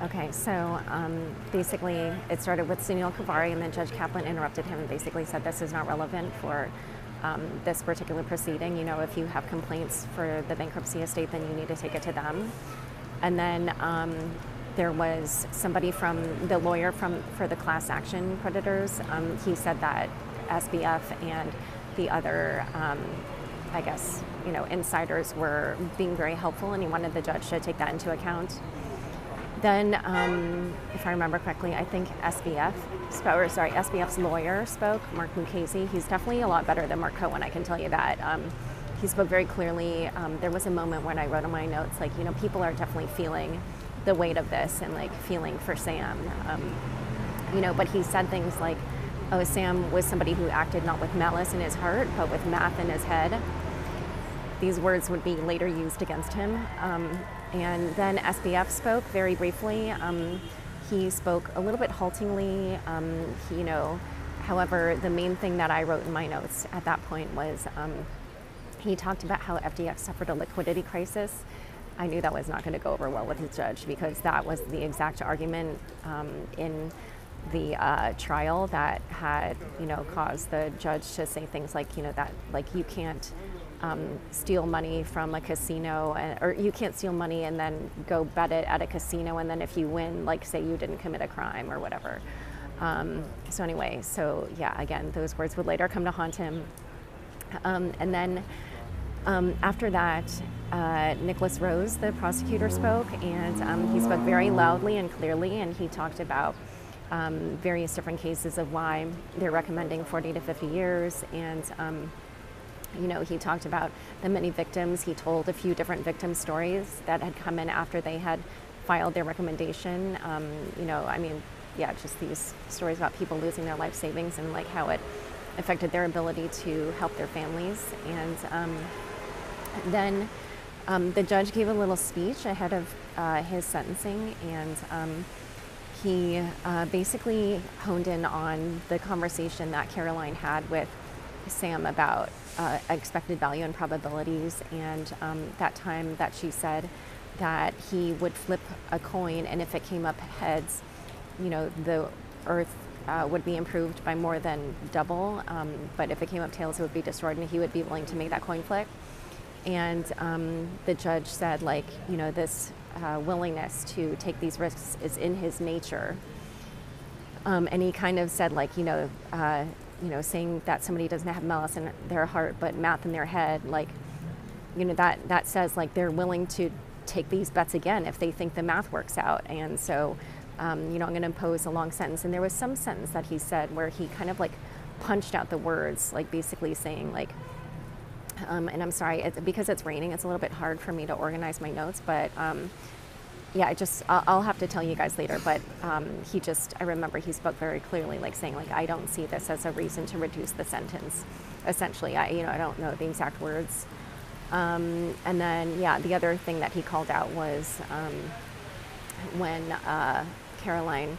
Okay, so basically it started with Sunil Kavari, and then Judge Kaplan interrupted him and basically said this is not relevant for this particular proceeding. You know, if you have complaints for the bankruptcy estate, then you need to take it to them. And then there was somebody from the lawyer for the class action creditors. He said that SBF and the other, I guess, you know, insiders were being very helpful, and he wanted the judge to take that into account. Then, if I remember correctly, I think SBF's lawyer spoke, Mark Lucchese. He's definitely a lot better than Mark Cohen, I can tell you that. He spoke very clearly. There was a moment when I wrote in my notes, like, you know, people are definitely feeling the weight of this and like feeling for Sam. You know, but he said things like, oh, Sam was somebody who acted not with malice in his heart, but with math in his head. These words would be later used against him. And then SBF spoke very briefly. He spoke a little bit haltingly. You know, however, the main thing that I wrote in my notes at that point was he talked about how FTX suffered a liquidity crisis. I knew that was not going to go over well with his judge, because that was the exact argument in the trial that had, you know, caused the judge to say things like, you know, that like you can't steal money from a casino, or you can't steal money and then go bet it at a casino, and then if you win, like say you didn't commit a crime or whatever. So anyway, so yeah, again, those words would later come to haunt him. And then after that, Nicholas Rose, the prosecutor, spoke, and he spoke very loudly and clearly, and he talked about various different cases of why they're recommending 40 to 50 years, and you know, he talked about the many victims. He told a few different victim stories that had come in after they had filed their recommendation. You know, I mean, yeah, just these stories about people losing their life savings and like how it affected their ability to help their families. And then the judge gave a little speech ahead of his sentencing, and he basically honed in on the conversation that Caroline had with Sam about expected value and probabilities, and that time that she said that he would flip a coin, and if it came up heads, you know, the earth would be improved by more than double, but if it came up tails, it would be destroyed, and he would be willing to make that coin flip. And the judge said, like, you know, this willingness to take these risks is in his nature. And he kind of said, like, you know, saying that somebody doesn't have malice in their heart but math in their head, like, you know, that says like they're willing to take these bets again if they think the math works out. And so, you know, I'm going to impose a long sentence. And there was some sentence that he said where he kind of like punched out the words, like basically saying like, and I'm sorry, because it's raining, it's a little bit hard for me to organize my notes, but yeah, I'll have to tell you guys later, but I remember he spoke very clearly, like saying, like, I don't see this as a reason to reduce the sentence, essentially. I don't know the exact words. And then, yeah, the other thing that he called out was when Caroline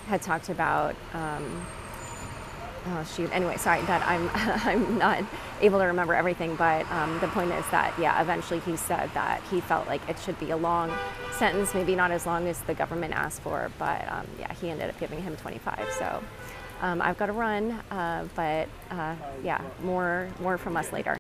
had talked about, oh shoot, anyway, sorry that I'm not able to remember everything, but the point is that, yeah, eventually he said that he felt like it should be a long sentence, maybe not as long as the government asked for, but yeah, he ended up giving him 25. So I've got to run, but yeah, more from us later.